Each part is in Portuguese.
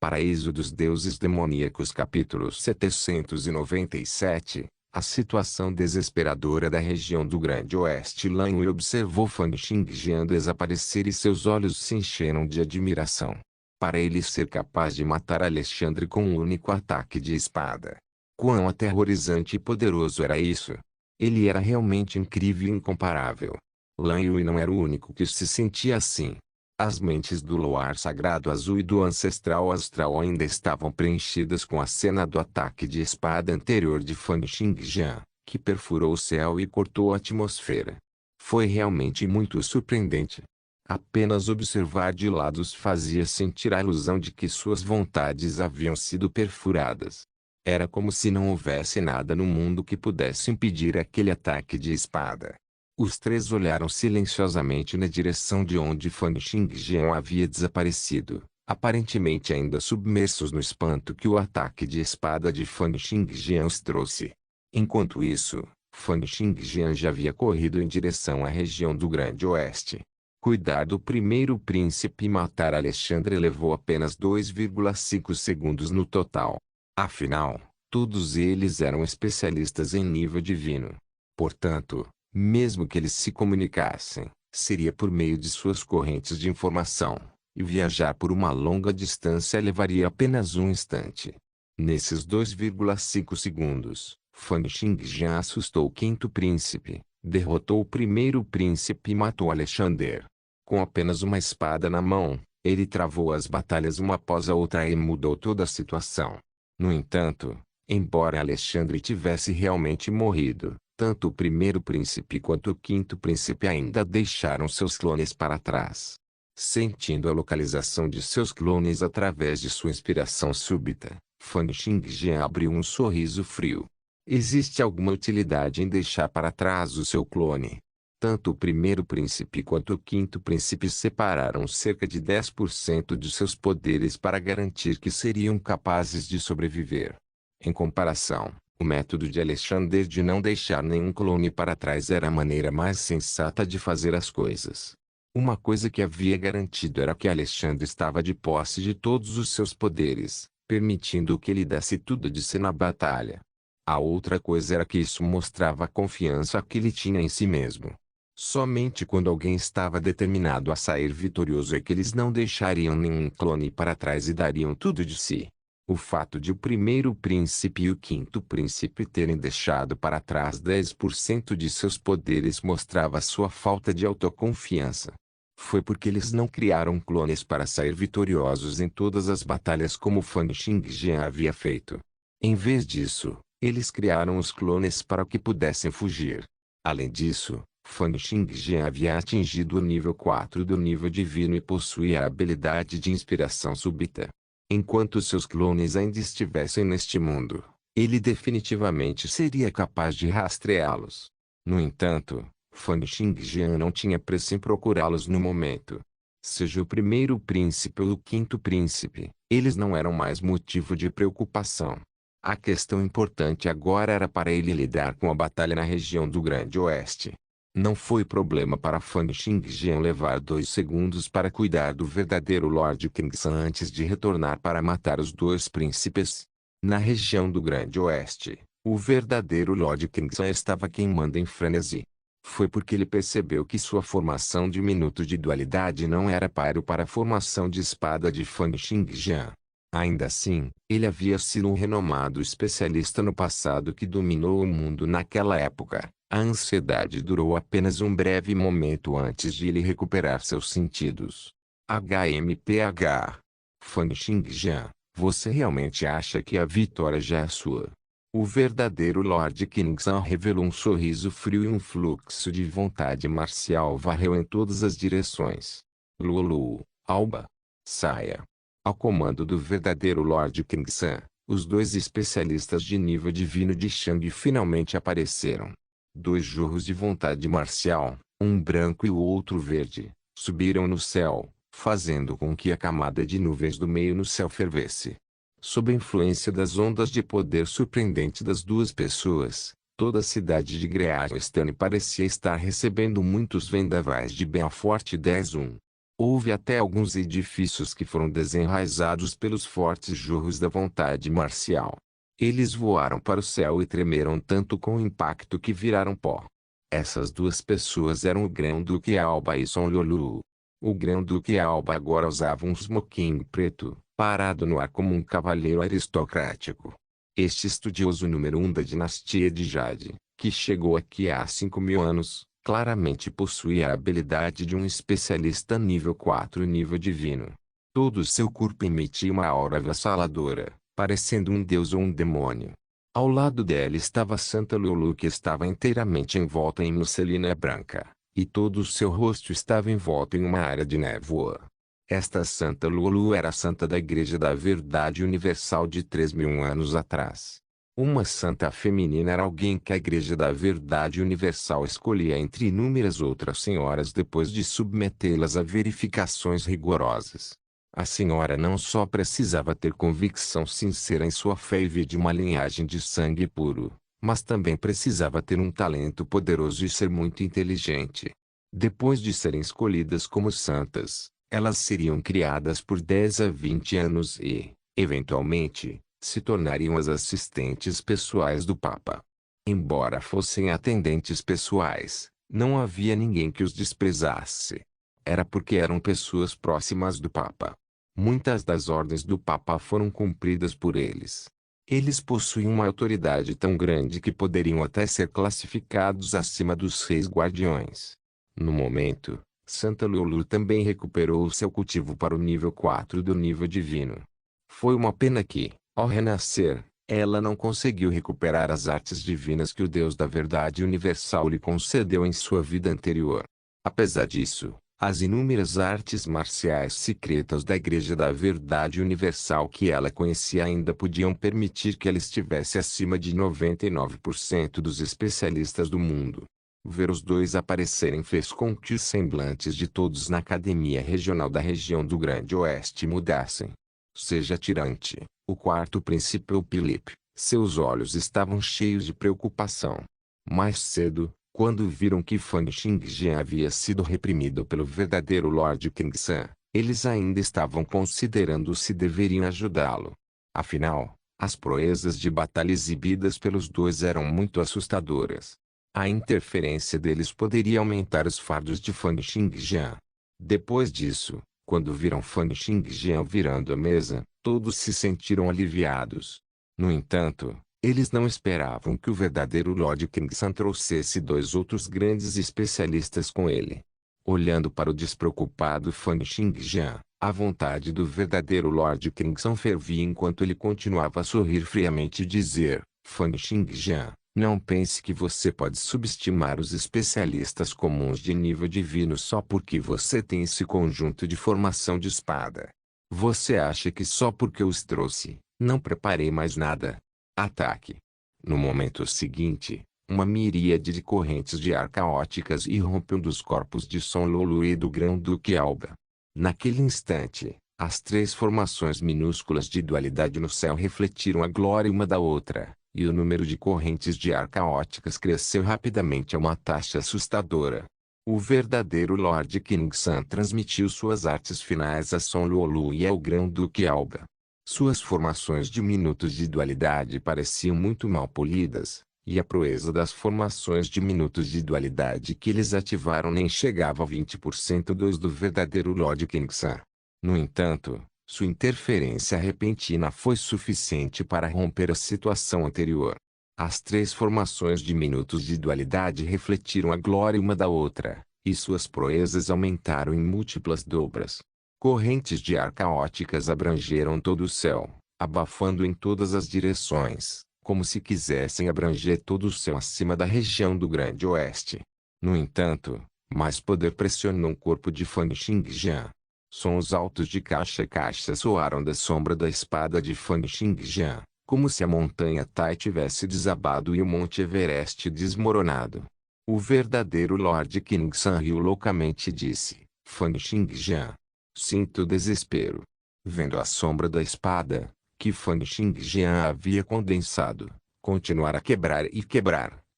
Paraíso dos Deuses Demoníacos capítulo 797. A situação desesperadora da região do Grande Oeste. Lan Yu observou Fan Xingjian desaparecer e seus olhos se encheram de admiração. Para ele ser capaz de matar Alexandre com um único ataque de espada. Quão aterrorizante e poderoso era isso! Ele era realmente incrível e incomparável. Lan Yu não era o único que se sentia assim. As mentes do Luar Sagrado Azul e do Ancestral Astral ainda estavam preenchidas com a cena do ataque de espada anterior de Fan Xingjian, que perfurou o céu e cortou a atmosfera. Foi realmente muito surpreendente. Apenas observar de lado os fazia sentir a ilusão de que suas vontades haviam sido perfuradas. Era como se não houvesse nada no mundo que pudesse impedir aquele ataque de espada. Os três olharam silenciosamente na direção de onde Fan Xingjian havia desaparecido, aparentemente ainda submersos no espanto que o ataque de espada de Fan Xingjian os trouxe. Enquanto isso, Fan Xingjian já havia corrido em direção à região do Grande Oeste. Cuidar do primeiro príncipe e matar Alexandre levou apenas 2,5 segundos no total. Afinal, todos eles eram especialistas em nível divino. Portanto, mesmo que eles se comunicassem, seria por meio de suas correntes de informação, e viajar por uma longa distância levaria apenas um instante. Nesses 2,5 segundos, Fan Xingjian assustou o quinto príncipe, derrotou o primeiro príncipe e matou Alexander. Com apenas uma espada na mão, ele travou as batalhas uma após a outra e mudou toda a situação. No entanto, embora Alexandre tivesse realmente morrido, tanto o primeiro príncipe quanto o quinto príncipe ainda deixaram seus clones para trás. Sentindo a localização de seus clones através de sua inspiração súbita, Fan Xingjian abriu um sorriso frio. Existe alguma utilidade em deixar para trás o seu clone? Tanto o primeiro príncipe quanto o quinto príncipe separaram cerca de 10% de seus poderes para garantir que seriam capazes de sobreviver. Em comparação, o método de Alexander de não deixar nenhum clone para trás era a maneira mais sensata de fazer as coisas. Uma coisa que havia garantido era que Alexandre estava de posse de todos os seus poderes, permitindo que ele desse tudo de si na batalha. A outra coisa era que isso mostrava a confiança que ele tinha em si mesmo. Somente quando alguém estava determinado a sair vitorioso é que eles não deixariam nenhum clone para trás e dariam tudo de si. O fato de o primeiro príncipe e o quinto príncipe terem deixado para trás 10% de seus poderes mostrava sua falta de autoconfiança. Foi porque eles não criaram clones para sair vitoriosos em todas as batalhas como Fan Xingjian havia feito. Em vez disso, eles criaram os clones para que pudessem fugir. Além disso, Fan Xingjian havia atingido o nível 4 do nível divino e possuía a habilidade de inspiração súbita. Enquanto seus clones ainda estivessem neste mundo, ele definitivamente seria capaz de rastreá-los. No entanto, Fan Xingjian não tinha pressa em procurá-los no momento. Seja o primeiro príncipe ou o quinto príncipe, eles não eram mais motivo de preocupação. A questão importante agora era para ele lidar com a batalha na região do Grande Oeste. Não foi problema para Fan Xingjian levar 2 segundos para cuidar do verdadeiro Lord Kingsan antes de retornar para matar os dois príncipes. Na região do Grande Oeste, o verdadeiro Lord Kingsan estava queimando em frenesi. Foi porque ele percebeu que sua formação de minuto de dualidade não era páreo para a formação de espada de Fan Xingjian. Ainda assim, ele havia sido um renomado especialista no passado que dominou o mundo naquela época. A ansiedade durou apenas um breve momento antes de ele recuperar seus sentidos. HMPH. Fan Xingjian, você realmente acha que a vitória já é sua? O verdadeiro Lord Kingsan revelou um sorriso frio e um fluxo de vontade marcial varreu em todas as direções. Lulu, Alba, saia. Ao comando do verdadeiro Lord Kingsan, os dois especialistas de nível divino de Shang finalmente apareceram. 2 jorros de vontade marcial, um branco e o outro verde, subiram no céu, fazendo com que a camada de nuvens do meio no céu fervesse. Sob a influência das ondas de poder surpreendente das duas pessoas, toda a cidade de Great Western parecia estar recebendo muitos vendavais de Belfort 10-1. Houve até alguns edifícios que foram desenraizados pelos fortes jorros da vontade marcial. Eles voaram para o céu e tremeram tanto com o impacto que viraram pó. Essas duas pessoas eram o Grão-Duque Alba e Son Lulu. O Grão-Duque Alba agora usava um smoking preto, parado no ar como um cavalheiro aristocrático. Este estudioso número 1 da dinastia de Jade, que chegou aqui há 5.000 anos, claramente possuía a habilidade de um especialista nível 4 nível divino. Todo o seu corpo emitia uma aura avassaladora, parecendo um deus ou um demônio. Ao lado dela estava Santa Lulu, que estava inteiramente envolta em musselina branca, e todo o seu rosto estava envolto em uma área de névoa. Esta Santa Lulu era a santa da Igreja da Verdade Universal de 3.000 anos atrás. Uma santa feminina era alguém que a Igreja da Verdade Universal escolhia entre inúmeras outras senhoras depois de submetê-las a verificações rigorosas. A senhora não só precisava ter convicção sincera em sua fé e vir de uma linhagem de sangue puro, mas também precisava ter um talento poderoso e ser muito inteligente. Depois de serem escolhidas como santas, elas seriam criadas por 10 a 20 anos e, eventualmente, se tornariam as assistentes pessoais do Papa. Embora fossem atendentes pessoais, não havia ninguém que os desprezasse. Era porque eram pessoas próximas do Papa. Muitas das ordens do Papa foram cumpridas por eles. Eles possuíam uma autoridade tão grande que poderiam até ser classificados acima dos reis guardiões. No momento, Santa Lulu também recuperou seu cultivo para o nível 4 do nível divino. Foi uma pena que, ao renascer, ela não conseguiu recuperar as artes divinas que o Deus da Verdade Universal lhe concedeu em sua vida anterior. Apesar disso, as inúmeras artes marciais secretas da Igreja da Verdade Universal que ela conhecia ainda podiam permitir que ela estivesse acima de 99% dos especialistas do mundo. Ver os dois aparecerem fez com que os semblantes de todos na Academia Regional da região do Grande Oeste mudassem. Seja Tirante, o quarto príncipe ou Philip, seus olhos estavam cheios de preocupação. Mais cedo, quando viram que Fang Xingjian havia sido reprimido pelo verdadeiro Lord Kingsan, eles ainda estavam considerando se deveriam ajudá-lo. Afinal, as proezas de batalha exibidas pelos dois eram muito assustadoras. A interferência deles poderia aumentar os fardos de Fang Xingjian. Depois disso, quando viram Fang Xingjian virando a mesa, todos se sentiram aliviados. No entanto, eles não esperavam que o verdadeiro Lord Kingsan trouxesse dois outros grandes especialistas com ele. Olhando para o despreocupado Fang Xingjian, a vontade do verdadeiro Lord Kingsan fervia enquanto ele continuava a sorrir friamente e dizer: Fang Xingjian, não pense que você pode subestimar os especialistas comuns de nível divino só porque você tem esse conjunto de formação de espada. Você acha que só porque eu os trouxe, não preparei mais nada? Ataque. No momento seguinte, uma miríade de correntes de ar caóticas irrompeu dos corpos de Son Lulu e do Grão-Duque Alba. Naquele instante, as três formações minúsculas de dualidade no céu refletiram a glória uma da outra, e o número de correntes de ar caóticas cresceu rapidamente a uma taxa assustadora. O verdadeiro Lord Kingsan transmitiu suas artes finais a Son Lulu e ao Grão-Duque Alba. Suas formações diminutas de dualidade pareciam muito mal polidas, e a proeza das formações diminutas de dualidade que eles ativaram nem chegava a 20% do verdadeiro Lord Kingsan. No entanto, sua interferência repentina foi suficiente para romper a situação anterior. As três formações diminutas de dualidade refletiram a glória uma da outra, e suas proezas aumentaram em múltiplas dobras. Correntes de ar caóticas abrangeram todo o céu, abafando em todas as direções, como se quisessem abranger todo o céu acima da região do Grande Oeste. No entanto, mais poder pressionou o corpo de Fang Xingjian. Sons altos de caixa soaram da sombra da espada de Fang Xingjian, como se a montanha Tai tivesse desabado e o Monte Everest desmoronado. O verdadeiro Lord Kingsan riu loucamente e disse: Fang Xingjian, sinto desespero. Vendo a sombra da espada, que Fang Xingjian havia condensado, continuar a quebrar,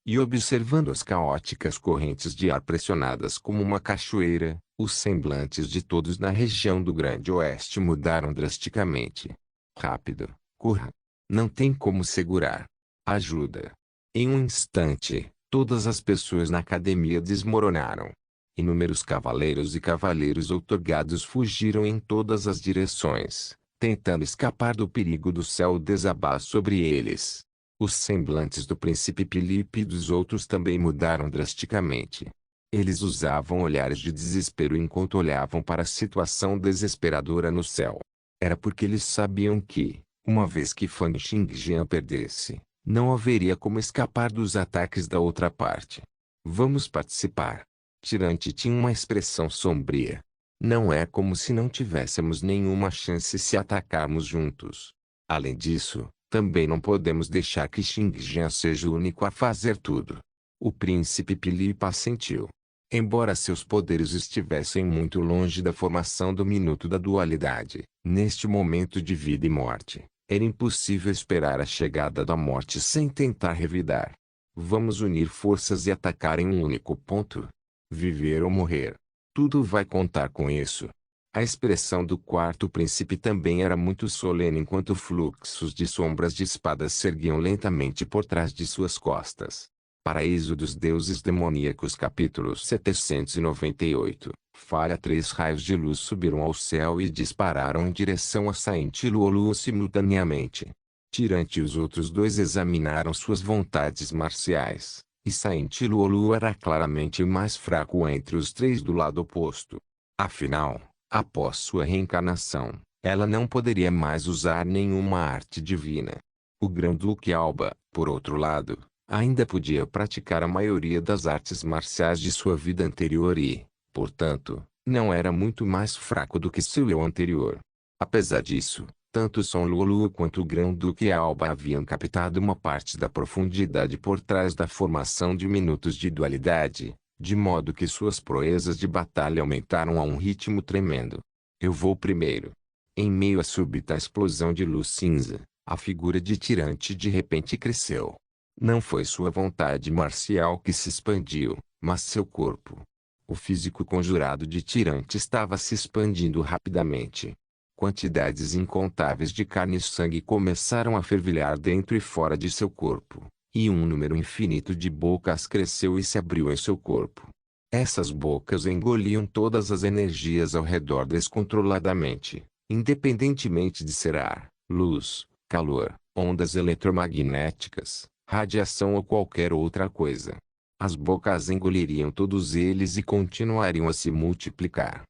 e observando as caóticas correntes de ar pressionadas como uma cachoeira, Os semblantes de todos na região do Grande Oeste mudaram drasticamente. Rápido, corra. Não tem como segurar. Ajuda. Em um instante, todas as pessoas na academia desmoronaram. Inúmeros cavaleiros e cavaleiros outorgados fugiram em todas as direções, tentando escapar do perigo do céu desabar sobre eles. Os semblantes do príncipe Filipe e dos outros também mudaram drasticamente. Eles usavam olhares de desespero enquanto olhavam para a situação desesperadora no céu. Era porque eles sabiam que, uma vez que Fang Xingjian perdesse, não haveria como escapar dos ataques da outra parte. Vamos participar. Tirante tinha uma expressão sombria. Não é como se não tivéssemos nenhuma chance se atacarmos juntos. Além disso, também não podemos deixar que Xingjian seja o único a fazer tudo. O príncipe Filipe assentiu. Embora seus poderes estivessem muito longe da formação do minuto da dualidade, neste momento de vida e morte, era impossível esperar a chegada da morte sem tentar revidar. Vamos unir forças e atacar em um único ponto. Viver ou morrer. Tudo vai contar com isso. A expressão do quarto príncipe também era muito solene enquanto fluxos de sombras de espadas se erguiam lentamente por trás de suas costas. Paraíso dos Deuses Demoníacos capítulo 798. Falha 3 raios de luz subiram ao céu e dispararam em direção a Saint Luolu simultaneamente. Tirante e os outros dois examinaram suas vontades marciais. E Saint Luolu era claramente o mais fraco entre os três do lado oposto. Afinal, após sua reencarnação, ela não poderia mais usar nenhuma arte divina. O Grão-Duque Alba, por outro lado, ainda podia praticar a maioria das artes marciais de sua vida anterior e, portanto, não era muito mais fraco do que seu eu anterior. Apesar disso, tanto Son Luolu quanto o Grão-Duque Alba haviam captado uma parte da profundidade por trás da formação de minutos de dualidade, de modo que suas proezas de batalha aumentaram a um ritmo tremendo. Eu vou primeiro. Em meio à súbita explosão de luz cinza, a figura de Tirante de repente cresceu. Não foi sua vontade marcial que se expandiu, mas seu corpo. O físico conjurado de Tirante estava se expandindo rapidamente. Quantidades incontáveis de carne e sangue começaram a fervilhar dentro e fora de seu corpo, e um número infinito de bocas cresceu e se abriu em seu corpo. Essas bocas engoliam todas as energias ao redor descontroladamente, independentemente de ser ar, luz, calor, ondas eletromagnéticas, radiação ou qualquer outra coisa. As bocas engoliriam todos eles e continuariam a se multiplicar.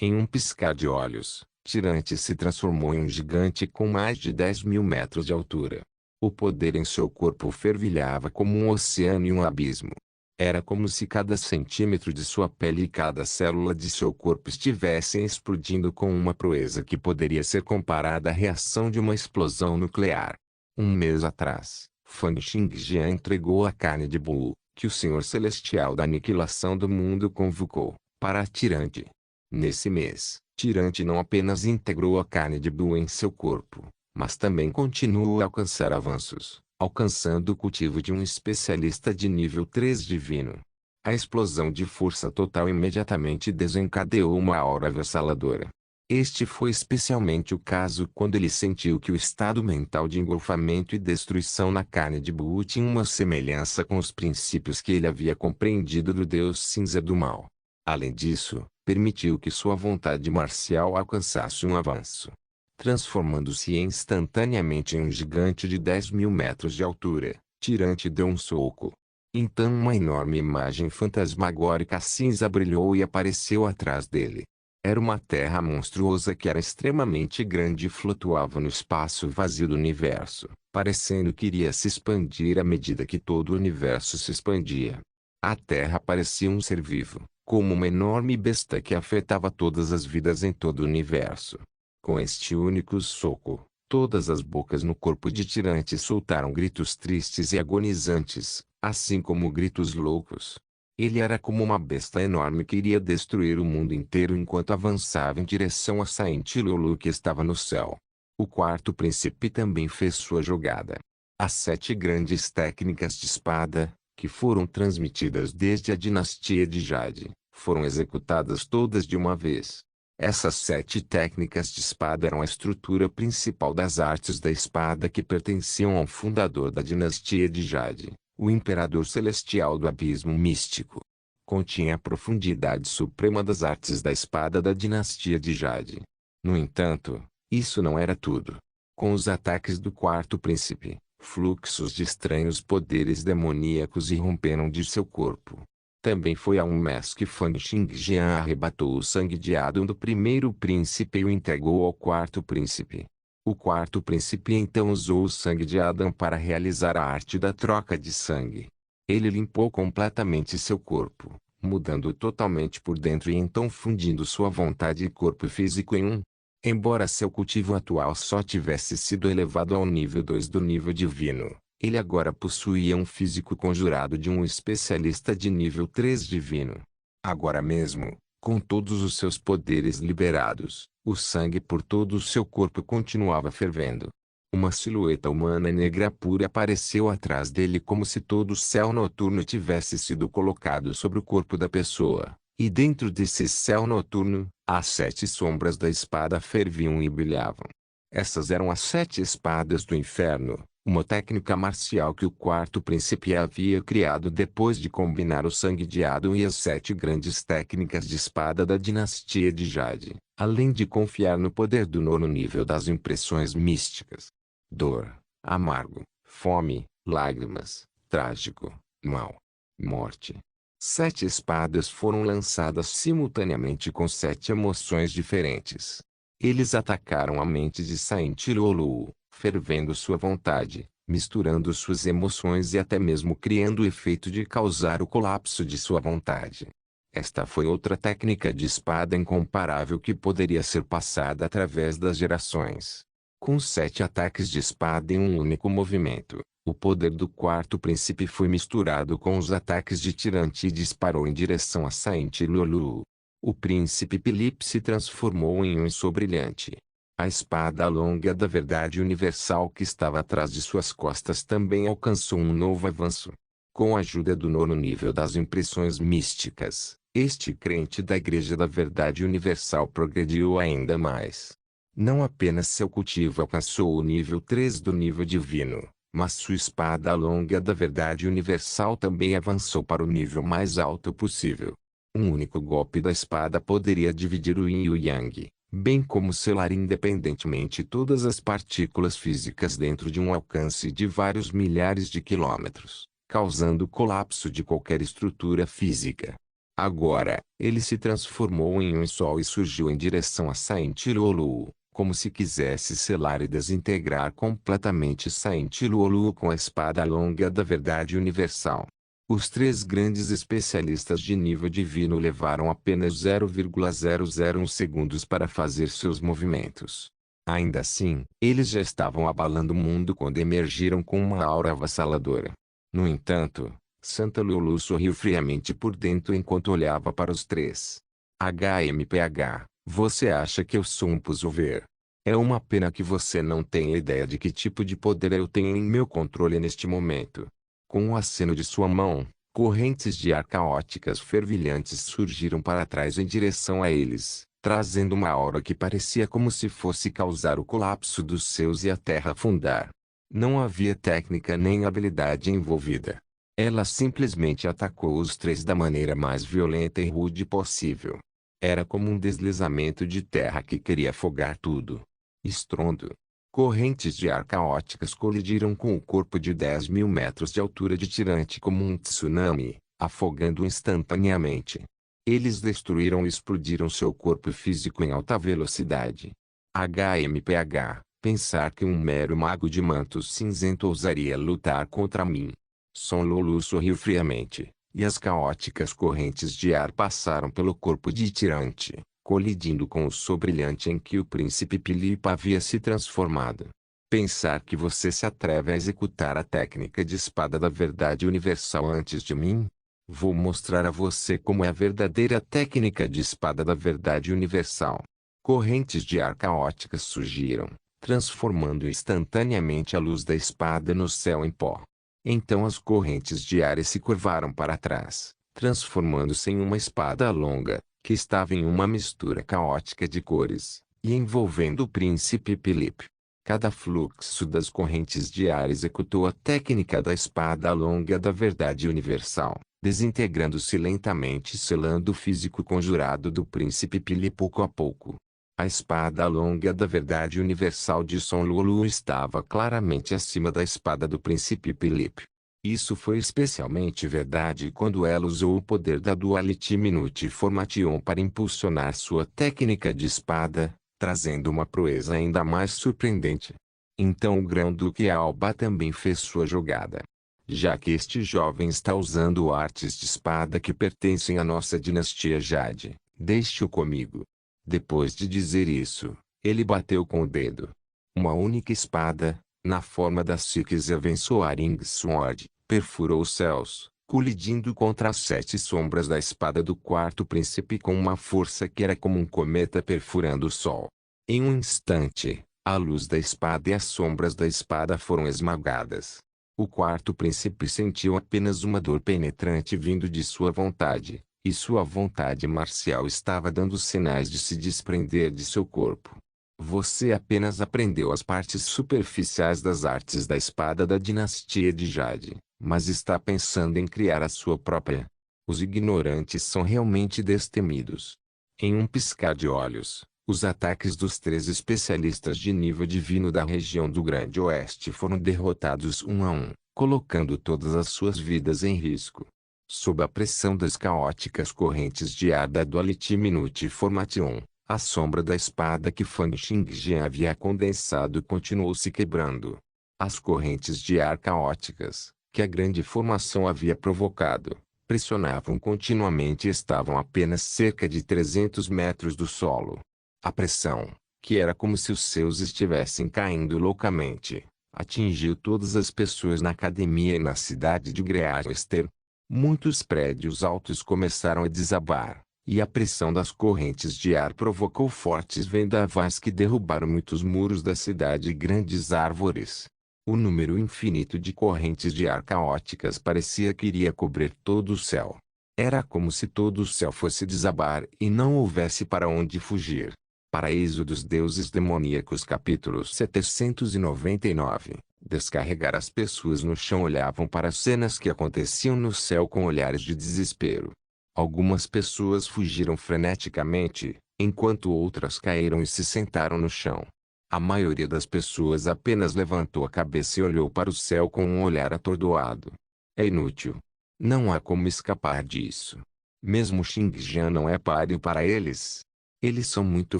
Em um piscar de olhos, Tirante se transformou em um gigante com mais de 10.000 metros de altura. O poder em seu corpo fervilhava como um oceano e um abismo. Era como se cada centímetro de sua pele e cada célula de seu corpo estivessem explodindo com uma proeza que poderia ser comparada à reação de uma explosão nuclear. Um mês atrás, Fang Xingjian entregou a carne de Buu, que o Senhor Celestial da Aniquilação do Mundo convocou, para Tirante. Nesse mês, Tirante não apenas integrou a carne de Buu em seu corpo, mas também continuou a alcançar avanços, alcançando o cultivo de um especialista de nível 3 divino. A explosão de força total imediatamente desencadeou uma aura avassaladora. Este foi especialmente o caso quando ele sentiu que o estado mental de engolfamento e destruição na carne de Buu tinha uma semelhança com os princípios que ele havia compreendido do Deus Cinza do Mal. Além disso, permitiu que sua vontade marcial alcançasse um avanço, transformando-se instantaneamente em um gigante de 10.000 metros de altura. Tirante deu um soco. Então uma enorme imagem fantasmagórica cinza brilhou e apareceu atrás dele. Era uma terra monstruosa que era extremamente grande e flutuava no espaço vazio do universo, parecendo que iria se expandir à medida que todo o universo se expandia. A terra parecia um ser vivo, como uma enorme besta que afetava todas as vidas em todo o universo. Com este único soco, todas as bocas no corpo de Tirante soltaram gritos tristes e agonizantes, assim como gritos loucos. Ele era como uma besta enorme que iria destruir o mundo inteiro enquanto avançava em direção a Saint Luolu que estava no céu. O quarto príncipe também fez sua jogada. As 7 grandes técnicas de espada, que foram transmitidas desde a dinastia de Jade, foram executadas todas de uma vez. Essas 7 técnicas de espada eram a estrutura principal das artes da espada que pertenciam ao fundador da dinastia de Jade, o imperador celestial do abismo místico. Continha a profundidade suprema das artes da espada da dinastia de Jade. No entanto, isso não era tudo. Com os ataques do quarto príncipe, fluxos de estranhos poderes demoníacos irromperam de seu corpo. Também foi a um mês que Fan Xingjian arrebatou o sangue de Adam do primeiro príncipe e o entregou ao quarto príncipe. O quarto príncipe então usou o sangue de Adam para realizar a arte da troca de sangue. Ele limpou completamente seu corpo, mudando-o totalmente por dentro e então fundindo sua vontade e corpo físico em um. Embora seu cultivo atual só tivesse sido elevado ao nível 2 do nível divino, ele agora possuía um físico conjurado de um especialista de nível 3 divino. Agora mesmo, com todos os seus poderes liberados, o sangue por todo o seu corpo continuava fervendo. Uma silhueta humana negra pura apareceu atrás dele como se todo o céu noturno tivesse sido colocado sobre o corpo da pessoa. E dentro desse céu noturno, as 7 sombras da espada ferviam e brilhavam. Essas eram as 7 espadas do inferno, uma técnica marcial que o quarto príncipe havia criado depois de combinar o sangue de Adam e as 7 grandes técnicas de espada da dinastia de Jade, além de confiar no poder do nono nível das impressões místicas. Dor, amargo, fome, lágrimas, trágico, mal, morte. 7 espadas foram lançadas simultaneamente com 7 emoções diferentes. Eles atacaram a mente de Saint Lulu, fervendo sua vontade, misturando suas emoções e até mesmo criando o efeito de causar o colapso de sua vontade. Esta foi outra técnica de espada incomparável que poderia ser passada através das gerações. Com 7 ataques de espada em um único movimento, o poder do quarto príncipe foi misturado com os ataques de Tirante e disparou em direção a Saint Lulu. O príncipe Philip se transformou em um sol brilhante. A espada longa da verdade universal que estava atrás de suas costas também alcançou um novo avanço. Com a ajuda do nono nível das impressões místicas, este crente da Igreja da Verdade Universal progrediu ainda mais. Não apenas seu cultivo alcançou o nível 3 do nível divino, mas sua espada longa da verdade universal também avançou para o nível mais alto possível. Um único golpe da espada poderia dividir o Yin e o Yang, bem como selar independentemente todas as partículas físicas dentro de um alcance de vários milhares de quilômetros, causando o colapso de qualquer estrutura física. Agora, ele se transformou em um sol e surgiu em direção a Saint Lulu, como se quisesse selar e desintegrar completamente Saint Lulu com a espada longa da verdade universal. Os 3 grandes especialistas de nível divino levaram apenas 0,001 segundos para fazer seus movimentos. Ainda assim, eles já estavam abalando o mundo quando emergiram com uma aura avassaladora. No entanto, Santa Lulu sorriu friamente por dentro enquanto olhava para os 3. HMPH, você acha que eu sou um puzzle? É uma pena que você não tenha ideia de que tipo de poder eu tenho em meu controle neste momento. Com o aceno de sua mão, correntes de ar caóticas fervilhantes surgiram para trás em direção a eles, trazendo uma aura que parecia como se fosse causar o colapso dos céus e a terra afundar. Não havia técnica nem habilidade envolvida. Ela simplesmente atacou os 3 da maneira mais violenta e rude possível. Era como um deslizamento de terra que queria afogar tudo. Estrondo. Correntes de ar caóticas colidiram com o corpo de 10.000 metros de altura de Tirante como um tsunami, afogando-o instantaneamente. Eles destruíram e explodiram seu corpo físico em alta velocidade. HMPH, pensar que um mero mago de manto cinzento ousaria lutar contra mim. Son Lulu sorriu friamente, e as caóticas correntes de ar passaram pelo corpo de Tirante, colidindo com o sol brilhante em que o príncipe Philip havia se transformado. Pensar que você se atreve a executar a técnica de espada da verdade universal antes de mim? Vou mostrar a você como é a verdadeira técnica de espada da verdade universal. Correntes de ar caóticas surgiram, transformando instantaneamente a luz da espada no céu em pó. Então as correntes de ar se curvaram para trás, transformando-se em uma espada longa, que estava em uma mistura caótica de cores, e envolvendo o príncipe Filipe. Cada fluxo das correntes de ar executou a técnica da espada longa da verdade universal, desintegrando-se lentamente e selando o físico conjurado do príncipe Filipe pouco a pouco. A espada longa da verdade universal de Son Lulu estava claramente acima da espada do príncipe Filipe. Isso foi especialmente verdade quando ela usou o poder da Duality Minute Formation para impulsionar sua técnica de espada, trazendo uma proeza ainda mais surpreendente. Então o Grão-Duque Alba também fez sua jogada. Já que este jovem está usando artes de espada que pertencem à nossa dinastia Jade, deixe-o comigo. Depois de dizer isso, ele bateu com o dedo. Uma única espada, na forma da Six Avensoaring Sword, perfurou os céus, colidindo contra as 7 sombras da espada do quarto príncipe com uma força que era como um cometa perfurando o sol. Em um instante, a luz da espada e as sombras da espada foram esmagadas. O quarto príncipe sentiu apenas uma dor penetrante vindo de sua vontade, e sua vontade marcial estava dando sinais de se desprender de seu corpo. Você apenas aprendeu as partes superficiais das artes da espada da dinastia de Jade, mas está pensando em criar a sua própria. Os ignorantes são realmente destemidos. Em um piscar de olhos, os ataques dos 3 especialistas de nível divino da região do Grande Oeste foram derrotados um a um, colocando todas as suas vidas em risco. Sob a pressão das caóticas correntes de ar da Duality Minute Formation, a sombra da espada que Fan Xingjian havia condensado continuou se quebrando. As correntes de ar caóticas, que a grande formação havia provocado, pressionavam continuamente e estavam a apenas cerca de 300 metros do solo. A pressão, que era como se os céus estivessem caindo loucamente, atingiu todas as pessoas na academia e na cidade de Greaster. Muitos prédios altos começaram a desabar, e a pressão das correntes de ar provocou fortes vendavais que derrubaram muitos muros da cidade e grandes árvores. O número infinito de correntes de ar caóticas parecia que iria cobrir todo o céu. Era como se todo o céu fosse desabar e não houvesse para onde fugir. Paraíso dos Deuses Demoníacos capítulo 799. Descarregar. As pessoas no chão olhavam para as cenas que aconteciam no céu com olhares de desespero. Algumas pessoas fugiram freneticamente, enquanto outras caíram e se sentaram no chão. A maioria das pessoas apenas levantou a cabeça e olhou para o céu com um olhar atordoado. É inútil. Não há como escapar disso. Mesmo Xingjian não é páreo para eles. Eles são muito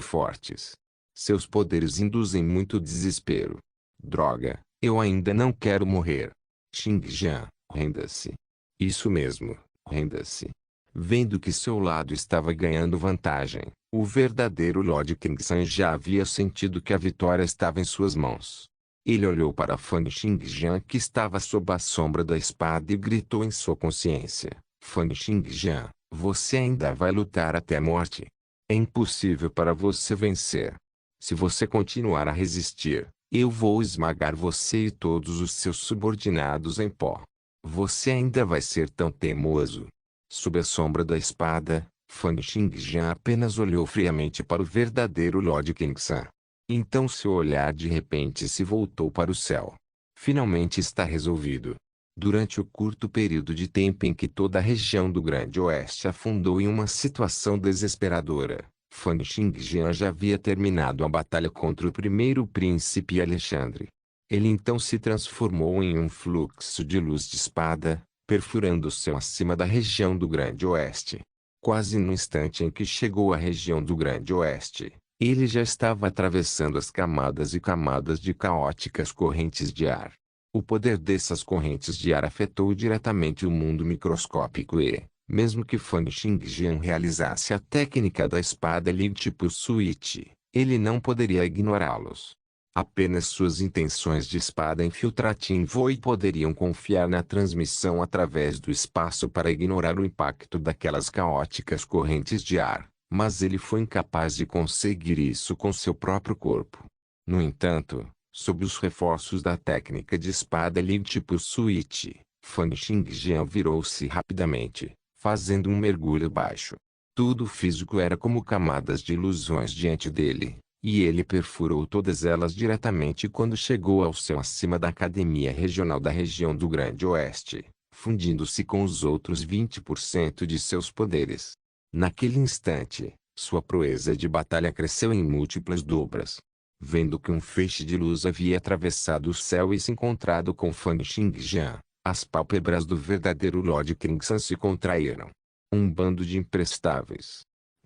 fortes. Seus poderes induzem muito desespero. Droga, eu ainda não quero morrer. Xingjian, renda-se. Isso mesmo, renda-se. Vendo que seu lado estava ganhando vantagem, o verdadeiro Lord Kingsan já havia sentido que a vitória estava em suas mãos. Ele olhou para Fan Xingjian que estava sob a sombra da espada e gritou em sua consciência: Fan Xingjian, você ainda vai lutar até a morte. É impossível para você vencer. Se você continuar a resistir, eu vou esmagar você e todos os seus subordinados em pó. Você ainda vai ser tão teimoso. Sob a sombra da espada, Fan Xingjian apenas olhou friamente para o verdadeiro Lord Kingsan. Então seu olhar de repente se voltou para o céu. Finalmente está resolvido. Durante o curto período de tempo em que toda a região do Grande Oeste afundou em uma situação desesperadora, Fan Xingjian já havia terminado a batalha contra o primeiro príncipe Alexandre. Ele então se transformou em um fluxo de luz de espada, perfurando o céu acima da região do Grande Oeste. Quase no instante em que chegou à região do Grande Oeste, ele já estava atravessando as camadas e camadas de caóticas correntes de ar. O poder dessas correntes de ar afetou diretamente o mundo microscópico e, mesmo que Fan Xingjian realizasse a técnica da espada Lin tipo Switch, ele não poderia ignorá-los. Apenas suas intenções de espada infiltrating Void poderiam confiar na transmissão através do espaço para ignorar o impacto daquelas caóticas correntes de ar, mas ele foi incapaz de conseguir isso com seu próprio corpo. No entanto, sob os reforços da técnica de espada Lin tipo Switch, Fan Xingjian virou-se rapidamente, fazendo um mergulho baixo. Tudo físico era como camadas de ilusões diante dele, e ele perfurou todas elas diretamente quando chegou ao céu acima da Academia Regional da região do Grande Oeste, fundindo-se com os outros 20% de seus poderes. Naquele instante, sua proeza de batalha cresceu em múltiplas dobras. Vendo que um feixe de luz havia atravessado o céu e se encontrado com Fan Xingjian, as pálpebras do verdadeiro Lord Crimson se contraíram. Um bando de imprestáveis.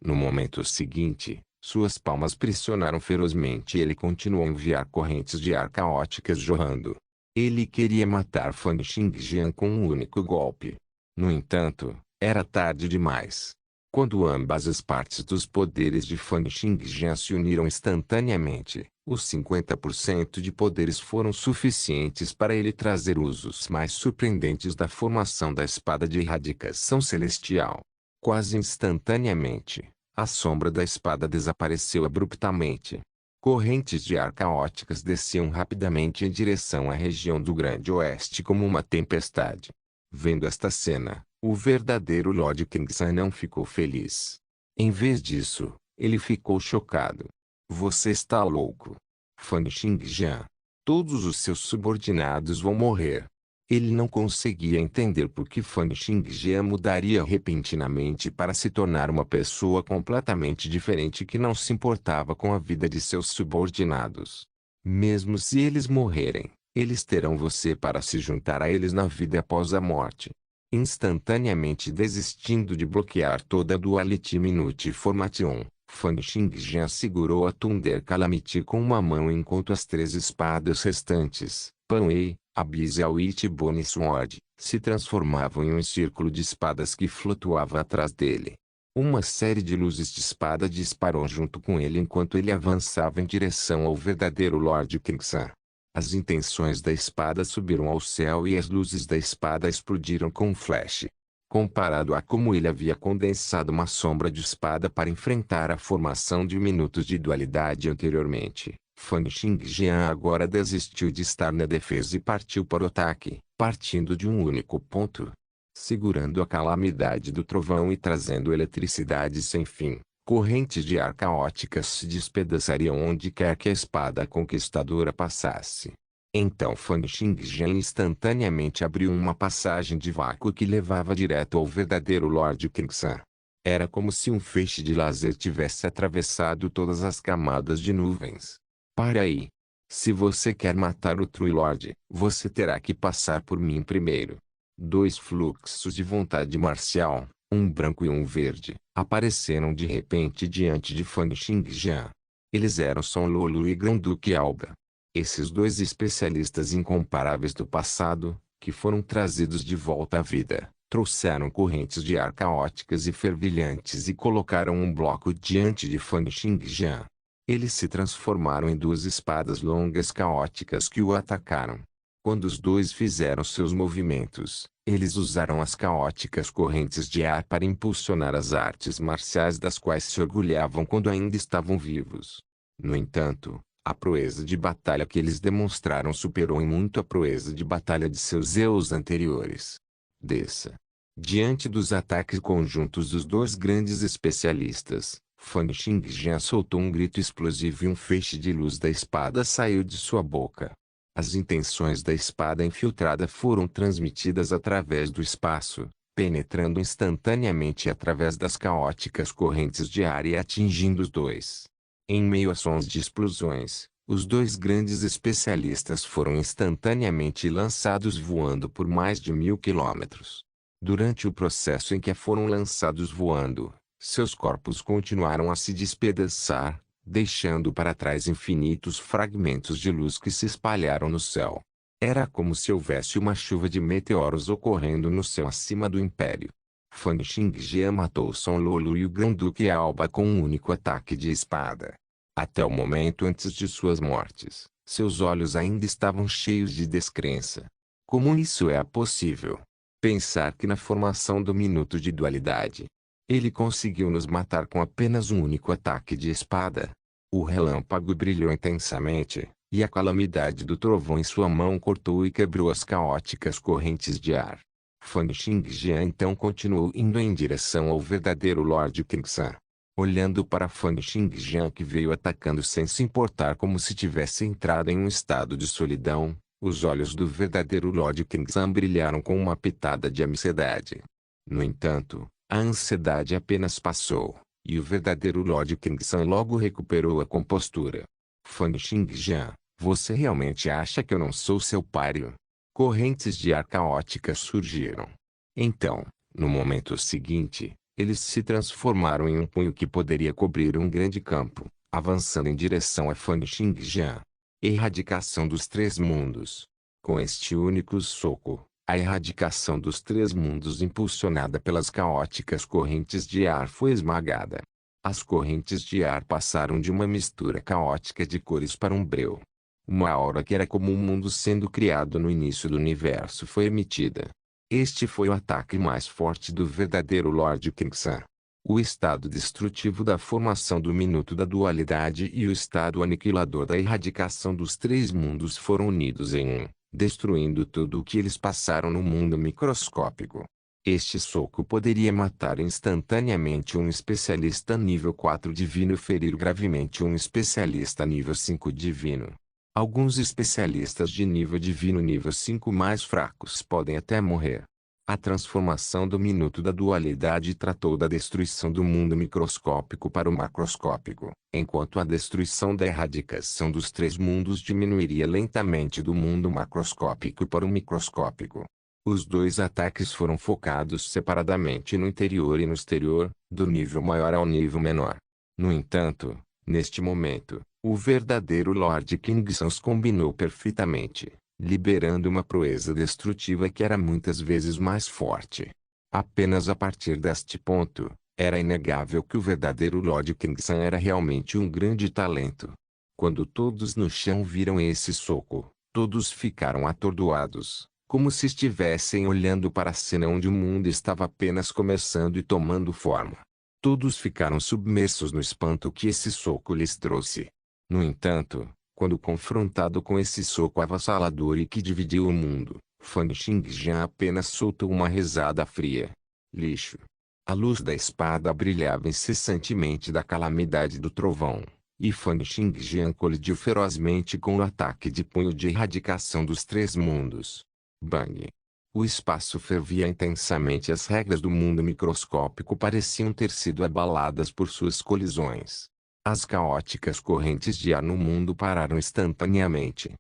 No momento seguinte, suas palmas pressionaram ferozmente e ele continuou a enviar correntes de ar caóticas jorrando. Ele queria matar Fan Xingjian com um único golpe. No entanto, era tarde demais. Quando ambas as partes dos poderes de Fan Xingjian se uniram instantaneamente, os 50% de poderes foram suficientes para ele trazer usos mais surpreendentes da formação da espada de erradicação celestial. Quase instantaneamente, a sombra da espada desapareceu abruptamente. Correntes de ar caóticas desciam rapidamente em direção à região do Grande Oeste como uma tempestade. Vendo esta cena, o verdadeiro Lord Crimson não ficou feliz. Em vez disso, ele ficou chocado. Você está louco. Fan Xingjian. Todos os seus subordinados vão morrer. Ele não conseguia entender por que Fan Xingjian mudaria repentinamente para se tornar uma pessoa completamente diferente que não se importava com a vida de seus subordinados. Mesmo se eles morrerem, eles terão você para se juntar a eles na vida após a morte. Instantaneamente desistindo de bloquear toda a Duality Minute Formation, Fan Xingjian segurou a Thunder Calamity com uma mão enquanto as 3 espadas restantes, Panwei, Abyss e Witchbone Sword, se transformavam em um círculo de espadas que flutuava atrás dele. Uma série de luzes de espada disparou junto com ele enquanto ele avançava em direção ao verdadeiro Lord Crimson. As intenções da espada subiram ao céu e as luzes da espada explodiram com um flash. Comparado a como ele havia condensado uma sombra de espada para enfrentar a formação de minutos de dualidade anteriormente, Fan Xingjian agora desistiu de estar na defesa e partiu para o ataque, partindo de um único ponto. Segurando a calamidade do trovão e trazendo eletricidade sem fim, correntes de ar caóticas se despedaçariam onde quer que a espada conquistadora passasse. Então Fan Xingjian instantaneamente abriu uma passagem de vácuo que levava direto ao verdadeiro Lord Crimson. Era como se um feixe de laser tivesse atravessado todas as camadas de nuvens. Pare aí. Se você quer matar o True Lord, você terá que passar por mim primeiro. 2 fluxos de vontade marcial, um branco e um verde, apareceram de repente diante de Fan Xingjian. Eles eram Son Lulu e Grand-Duque Alba. Esses 2 especialistas incomparáveis do passado, que foram trazidos de volta à vida, trouxeram correntes de ar caóticas e fervilhantes e colocaram um bloco diante de Fan Xingjian. Eles se transformaram em 2 espadas longas caóticas que o atacaram. Quando os 2 fizeram seus movimentos, eles usaram as caóticas correntes de ar para impulsionar as artes marciais das quais se orgulhavam quando ainda estavam vivos. No entanto, a proeza de batalha que eles demonstraram superou em muito a proeza de batalha de seus eus anteriores. Desça. Diante dos ataques conjuntos dos 2 grandes especialistas, Fan Xingjian soltou um grito explosivo e um feixe de luz da espada saiu de sua boca. As intenções da espada infiltrada foram transmitidas através do espaço, penetrando instantaneamente através das caóticas correntes de ar e atingindo os 2. Em meio a sons de explosões, os 2 grandes especialistas foram instantaneamente lançados voando por mais de 1000 quilômetros. Durante o processo em que foram lançados voando, seus corpos continuaram a se despedaçar, deixando para trás infinitos fragmentos de luz que se espalharam no céu. Era como se houvesse uma chuva de meteoros ocorrendo no céu acima do Império. Fan Xingjian matou Son Lulu e o Grand-Duque Alba com um único ataque de espada. Até o momento antes de suas mortes, seus olhos ainda estavam cheios de descrença. Como isso é possível? Pensar que na formação do minuto de dualidade, ele conseguiu nos matar com apenas um único ataque de espada. O relâmpago brilhou intensamente, e a calamidade do trovão em sua mão cortou e quebrou as caóticas correntes de ar. Fan Xingjian então continuou indo em direção ao verdadeiro Lord Kingsan. Olhando para Fan Xingjian que veio atacando sem se importar como se tivesse entrado em um estado de solidão, os olhos do verdadeiro Lord Kingsan brilharam com uma pitada de ansiedade. No entanto, a ansiedade apenas passou, e o verdadeiro Lord Kingsan logo recuperou a compostura. Fan Xingjian, você realmente acha que eu não sou seu páreo? Correntes de ar caóticas surgiram. Então, no momento seguinte, eles se transformaram em um punho que poderia cobrir um grande campo, avançando em direção a Fan Xingjian. Erradicação dos três mundos. Com este único soco, a erradicação dos três mundos impulsionada pelas caóticas correntes de ar foi esmagada. As correntes de ar passaram de uma mistura caótica de cores para um breu. Uma aura que era como um mundo sendo criado no início do universo foi emitida. Este foi o ataque mais forte do verdadeiro Lord Kingsan. O estado destrutivo da formação do minuto da dualidade e o estado aniquilador da erradicação dos três mundos foram unidos em um, destruindo tudo o que eles passaram no mundo microscópico. Este soco poderia matar instantaneamente um especialista nível 4 divino e ferir gravemente um especialista nível 5 divino. Alguns especialistas de nível divino nível 5 mais fracos podem até morrer. A transformação do minuto da dualidade tratou da destruição do mundo microscópico para o macroscópico, enquanto a destruição da erradicação dos três mundos diminuiria lentamente do mundo macroscópico para o microscópico. Os dois ataques foram focados separadamente no interior e no exterior, do nível maior ao nível menor. No entanto, neste momento, o verdadeiro Lord Kingsan os combinou perfeitamente, liberando uma proeza destrutiva que era muitas vezes mais forte. Apenas a partir deste ponto, era inegável que o verdadeiro Lord Kingsan era realmente um grande talento. Quando todos no chão viram esse soco, todos ficaram atordoados, como se estivessem olhando para a cena onde o mundo estava apenas começando e tomando forma. Todos ficaram submersos no espanto que esse soco lhes trouxe. No entanto, quando confrontado com esse soco avassalador e que dividiu o mundo, Fan Xingjian apenas soltou uma risada fria. Lixo. A luz da espada brilhava incessantemente da calamidade do trovão, e Fan Xingjian colidiu ferozmente com o ataque de punho de erradicação dos três mundos. Bang! O espaço fervia intensamente e as regras do mundo microscópico pareciam ter sido abaladas por suas colisões. As caóticas correntes de ar no mundo pararam instantaneamente.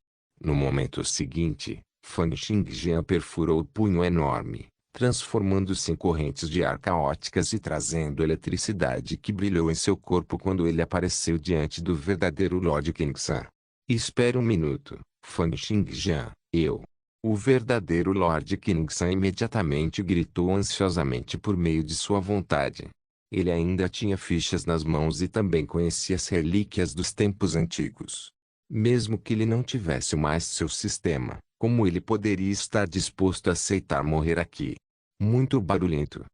No momento seguinte, Fan Xingjian perfurou o punho enorme, transformando-se em correntes de ar caóticas e trazendo eletricidade que brilhou em seu corpo quando ele apareceu diante do verdadeiro Lord Kingsan. Espere um minuto, Fan Xingjian, eu. O verdadeiro Lord Kingsan imediatamente gritou ansiosamente por meio de sua vontade. Ele ainda tinha fichas nas mãos e também conhecia as relíquias dos tempos antigos. Mesmo que ele não tivesse mais seu sistema, como ele poderia estar disposto a aceitar morrer aqui? Muito barulhento.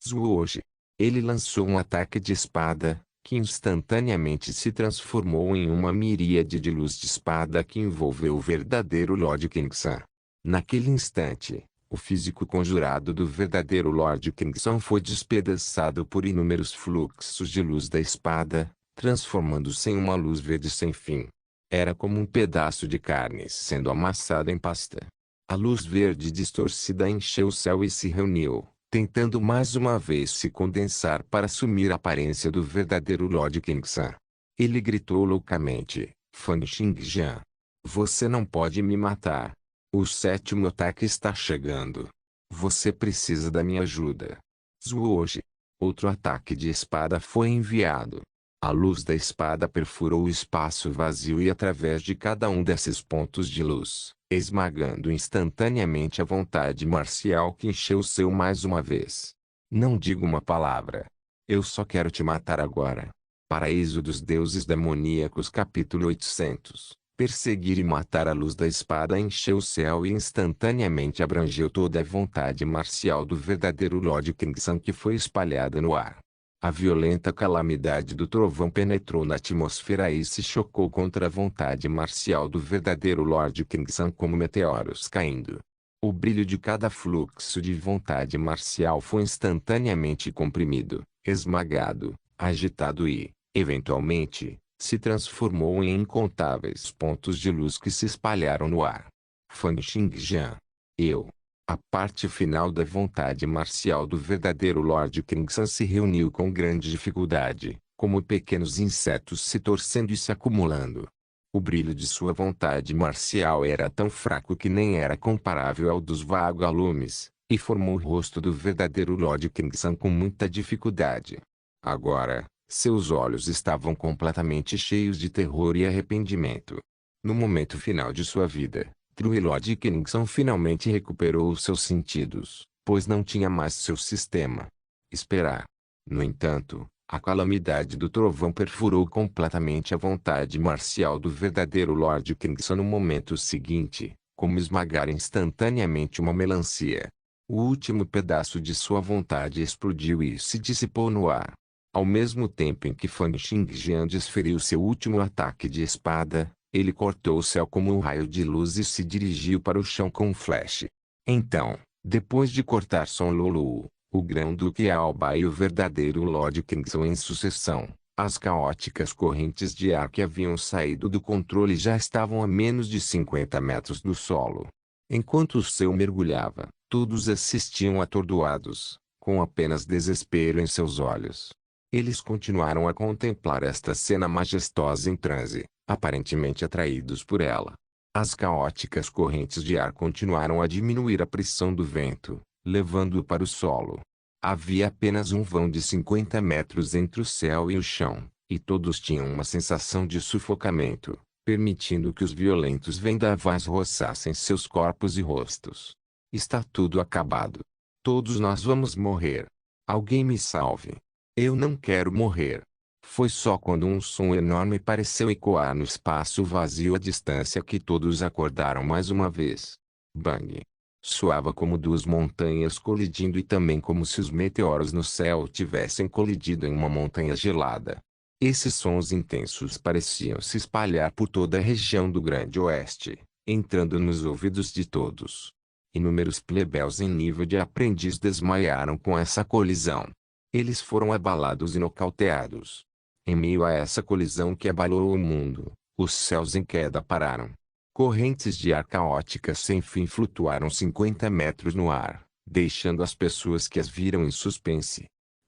Zuoji. Ele lançou um ataque de espada, que instantaneamente se transformou em uma miríade de luz de espada que envolveu o verdadeiro Lord Kingsan. Naquele instante, o físico conjurado do verdadeiro Lord Kingsan foi despedaçado por inúmeros fluxos de luz da espada, transformando-se em uma luz verde sem fim. Era como um pedaço de carne sendo amassado em pasta. A luz verde distorcida encheu o céu e se reuniu, tentando mais uma vez se condensar para assumir a aparência do verdadeiro Lord Kingsan. Ele gritou loucamente, Fan Xingjian. Você não pode me matar. O sétimo ataque está chegando. Você precisa da minha ajuda. Zuoji. Outro ataque de espada foi enviado. A luz da espada perfurou o espaço vazio e através de cada um desses pontos de luz, esmagando instantaneamente a vontade marcial que encheu o seu mais uma vez. Não digo uma palavra. Eu só quero te matar agora. Paraíso dos Deuses Demoníacos capítulo 800. Perseguir e matar. A luz da espada encheu o céu e instantaneamente abrangeu toda a vontade marcial do verdadeiro Lord Kingsan que foi espalhada no ar. A violenta calamidade do trovão penetrou na atmosfera e se chocou contra a vontade marcial do verdadeiro Lord Kingsan como meteoros caindo. O brilho de cada fluxo de vontade marcial foi instantaneamente comprimido, esmagado, agitado e, eventualmente, se transformou em incontáveis pontos de luz que se espalharam no ar. Fan Xingjian. Eu. A parte final da vontade marcial do verdadeiro Lord Crimson se reuniu com grande dificuldade, como pequenos insetos se torcendo e se acumulando. O brilho de sua vontade marcial era tão fraco que nem era comparável ao dos vagalumes, e formou o rosto do verdadeiro Lord Crimson com muita dificuldade. Agora, seus olhos estavam completamente cheios de terror e arrependimento. No momento final de sua vida, True Lord Crimson finalmente recuperou os seus sentidos, pois não tinha mais seu sistema. Esperar. No entanto, a calamidade do trovão perfurou completamente a vontade marcial do verdadeiro Lord Crimson no momento seguinte, como esmagar instantaneamente uma melancia. O último pedaço de sua vontade explodiu e se dissipou no ar. Ao mesmo tempo em que Fan Xingjian desferiu seu último ataque de espada, ele cortou o céu como um raio de luz e se dirigiu para o chão com um flash. Então, depois de cortar Son Lulu, o Grão-Duque Alba e o verdadeiro Lord Crimson em sucessão, as caóticas correntes de ar que haviam saído do controle já estavam a menos de 50 metros do solo. Enquanto o céu mergulhava, todos assistiam atordoados, com apenas desespero em seus olhos. Eles continuaram a contemplar esta cena majestosa em transe, aparentemente atraídos por ela. As caóticas correntes de ar continuaram a diminuir a pressão do vento, levando-o para o solo. Havia apenas um vão de 50 metros entre o céu e o chão, e todos tinham uma sensação de sufocamento, permitindo que os violentos vendavais roçassem seus corpos e rostos. Está tudo acabado. Todos nós vamos morrer. Alguém me salve. Eu não quero morrer. Foi só quando um som enorme pareceu ecoar no espaço vazio à distância que todos acordaram mais uma vez. Bang! Soava como duas montanhas colidindo e também como se os meteoros no céu tivessem colidido em uma montanha gelada. Esses sons intensos pareciam se espalhar por toda a região do Grande Oeste, entrando nos ouvidos de todos. Inúmeros plebeus em nível de aprendiz desmaiaram com essa colisão. Eles foram abalados e nocauteados. Em meio a essa colisão que abalou o mundo, os céus em queda pararam. Correntes de ar caóticas sem fim flutuaram 50 metros no ar, deixando as pessoas que as viram em suspense.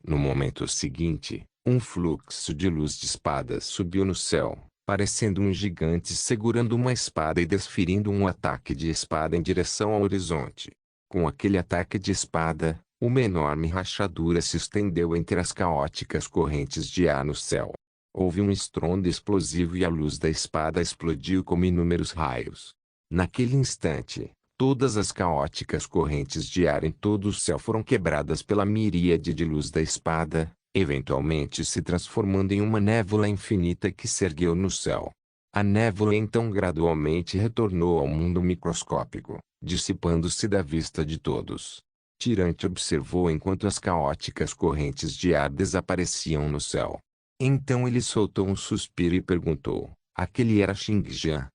No momento seguinte, um fluxo de luz de espadas subiu no céu, parecendo um gigante segurando uma espada e desferindo um ataque de espada em direção ao horizonte. Com aquele ataque de espada, uma enorme rachadura se estendeu entre as caóticas correntes de ar no céu. Houve um estrondo explosivo e a luz da espada explodiu como inúmeros raios. Naquele instante, todas as caóticas correntes de ar em todo o céu foram quebradas pela miríade de luz da espada, eventualmente se transformando em uma névoa infinita que se ergueu no céu. A névoa então gradualmente retornou ao mundo microscópico, dissipando-se da vista de todos. Tirante observou enquanto as caóticas correntes de ar desapareciam no céu. Então ele soltou um suspiro e perguntou: aquele era Xingjian?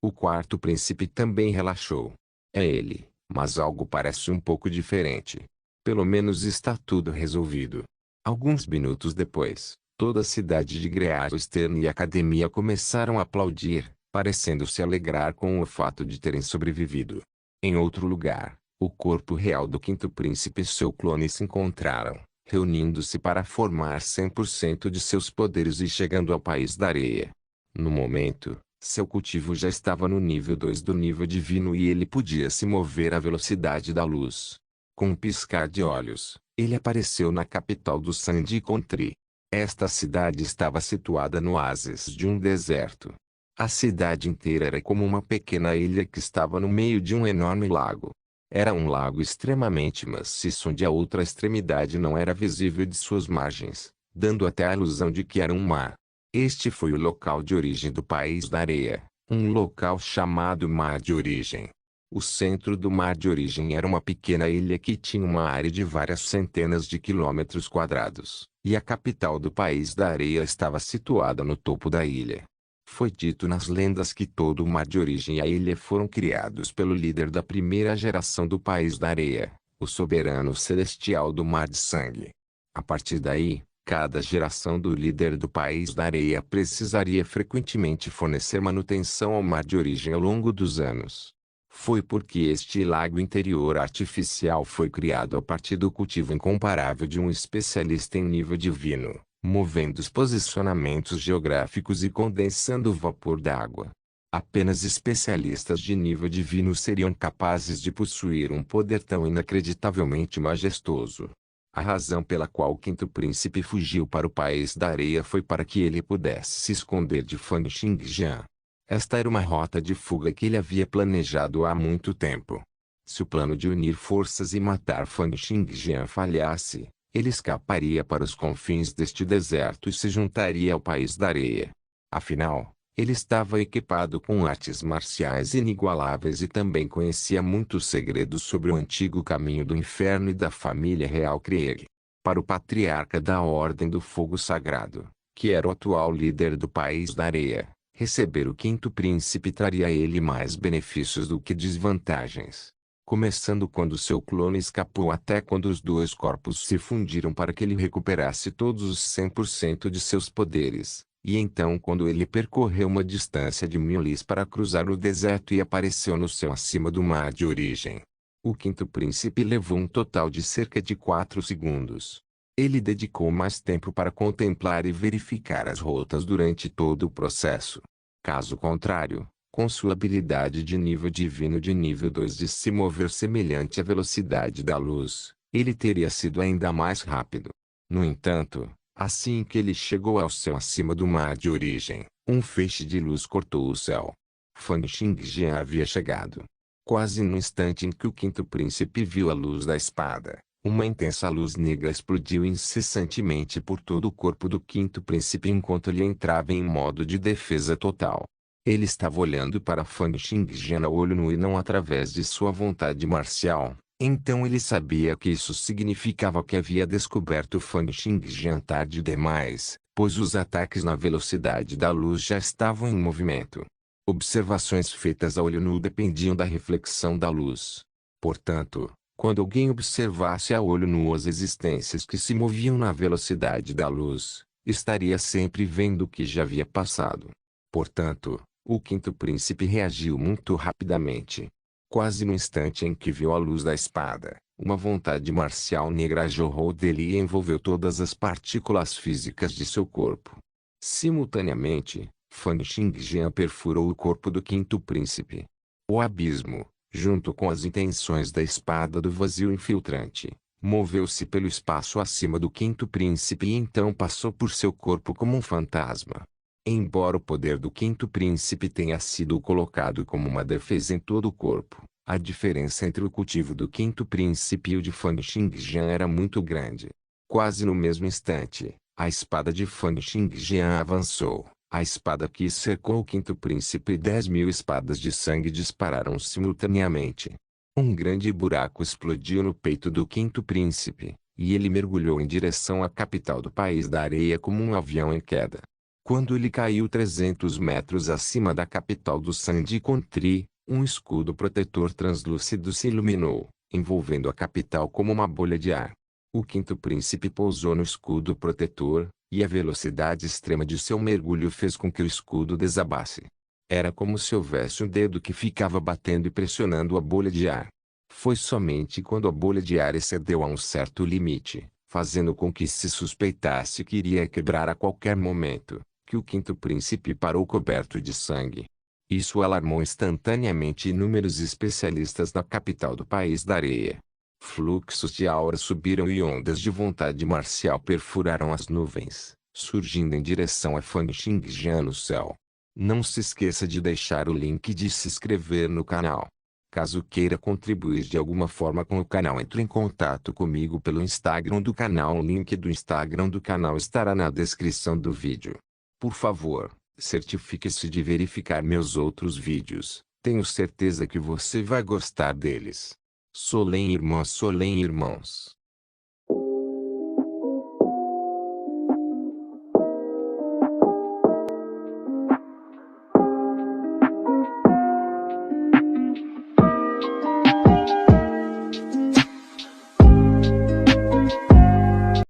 O quarto príncipe também relaxou. É ele, mas algo parece um pouco diferente. Pelo menos está tudo resolvido. Alguns minutos depois, toda a cidade de Great-Eastern e a academia começaram a aplaudir, parecendo se alegrar com o fato de terem sobrevivido. Em outro lugar, o corpo real do quinto príncipe e seu clone se encontraram, reunindo-se para formar 100% de seus poderes e chegando ao País da Areia. No momento, seu cultivo já estava no nível 2 do nível divino e ele podia se mover à velocidade da luz. Com um piscar de olhos, ele apareceu na capital do Sandy Country. Esta cidade estava situada no oásis de um deserto. A cidade inteira era como uma pequena ilha que estava no meio de um enorme lago. Era um lago extremamente maciço onde a outra extremidade não era visível de suas margens, dando até a ilusão de que era um mar. Este foi o local de origem do País da Areia, um local chamado Mar de Origem. O centro do Mar de Origem era uma pequena ilha que tinha uma área de várias centenas de quilômetros quadrados, e a capital do País da Areia estava situada no topo da ilha. Foi dito nas lendas que todo o mar de origem e a ilha foram criados pelo líder da primeira geração do País da Areia, o soberano celestial do Mar de Sangue. A partir daí, cada geração do líder do País da Areia precisaria frequentemente fornecer manutenção ao mar de origem ao longo dos anos. Foi porque este lago interior artificial foi criado a partir do cultivo incomparável de um especialista em nível divino, movendo os posicionamentos geográficos e condensando o vapor da água. Apenas especialistas de nível divino seriam capazes de possuir um poder tão inacreditavelmente majestoso. A razão pela qual o quinto príncipe fugiu para o País da Areia foi para que ele pudesse se esconder de Fan Xingjian. Esta era uma rota de fuga que ele havia planejado há muito tempo. Se o plano de unir forças e matar Fan Xingjian falhasse, ele escaparia para os confins deste deserto e se juntaria ao País da Areia. Afinal, ele estava equipado com artes marciais inigualáveis e também conhecia muitos segredos sobre o antigo caminho do inferno e da família real Krieg. Para o patriarca da Ordem do Fogo Sagrado, que era o atual líder do País da Areia, receber o quinto príncipe traria a ele mais benefícios do que desvantagens. Começando quando seu clone escapou até quando os dois corpos se fundiram para que ele recuperasse todos os 100% de seus poderes, e então quando ele percorreu uma distância de 1000 lis para cruzar o deserto e apareceu no céu acima do mar de origem. O quinto príncipe levou um total de cerca de 4 segundos. Ele dedicou mais tempo para contemplar e verificar as rotas durante todo o processo. Caso contrário, com sua habilidade de nível divino de nível 2 de se mover semelhante à velocidade da luz, ele teria sido ainda mais rápido. No entanto, assim que ele chegou ao céu acima do mar de origem, um feixe de luz cortou o céu. Fan Xingjian havia chegado. Quase no instante em que o quinto príncipe viu a luz da espada, uma intensa luz negra explodiu incessantemente por todo o corpo do quinto príncipe enquanto ele entrava em modo de defesa total. Ele estava olhando para Fan Xingjian a olho nu e não através de sua vontade marcial. Então ele sabia que isso significava que havia descoberto Fan Xingjian tarde demais, pois os ataques na velocidade da luz já estavam em movimento. Observações feitas a olho nu dependiam da reflexão da luz. Portanto, quando alguém observasse a olho nu as existências que se moviam na velocidade da luz, estaria sempre vendo o que já havia passado. Portanto, o quinto príncipe reagiu muito rapidamente. Quase no instante em que viu a luz da espada, uma vontade marcial negra jorrou dele e envolveu todas as partículas físicas de seu corpo. Simultaneamente, Fan Xingjian perfurou o corpo do quinto príncipe. O abismo, junto com as intenções da espada do vazio infiltrante, moveu-se pelo espaço acima do quinto príncipe e então passou por seu corpo como um fantasma. Embora o poder do quinto príncipe tenha sido colocado como uma defesa em todo o corpo, a diferença entre o cultivo do quinto príncipe e o de Fan Xingjian era muito grande. Quase no mesmo instante, a espada de Fan Xingjian avançou. A espada que cercou o quinto príncipe e 10.000 espadas de sangue dispararam simultaneamente. Um grande buraco explodiu no peito do quinto príncipe, e ele mergulhou em direção à capital do País da Areia como um avião em queda. Quando ele caiu 300 metros acima da capital do Sandy Country, um escudo protetor translúcido se iluminou, envolvendo a capital como uma bolha de ar. O quinto príncipe pousou no escudo protetor, e a velocidade extrema de seu mergulho fez com que o escudo desabasse. Era como se houvesse um dedo que ficava batendo e pressionando a bolha de ar. Foi somente quando a bolha de ar excedeu a um certo limite, fazendo com que se suspeitasse que iria quebrar a qualquer momento, que o quinto príncipe parou coberto de sangue. Isso alarmou instantaneamente inúmeros especialistas na capital do País da Areia. Fluxos de aura subiram e ondas de vontade marcial perfuraram as nuvens, surgindo em direção a Fan Xingjian no céu. Não se esqueça de deixar o link de se inscrever no canal. Caso queira contribuir de alguma forma com o canal, entre em contato comigo pelo Instagram do canal. O link do Instagram do canal estará na descrição do vídeo. Por favor, certifique-se de verificar meus outros vídeos. Tenho certeza que você vai gostar deles. Solem irmãos.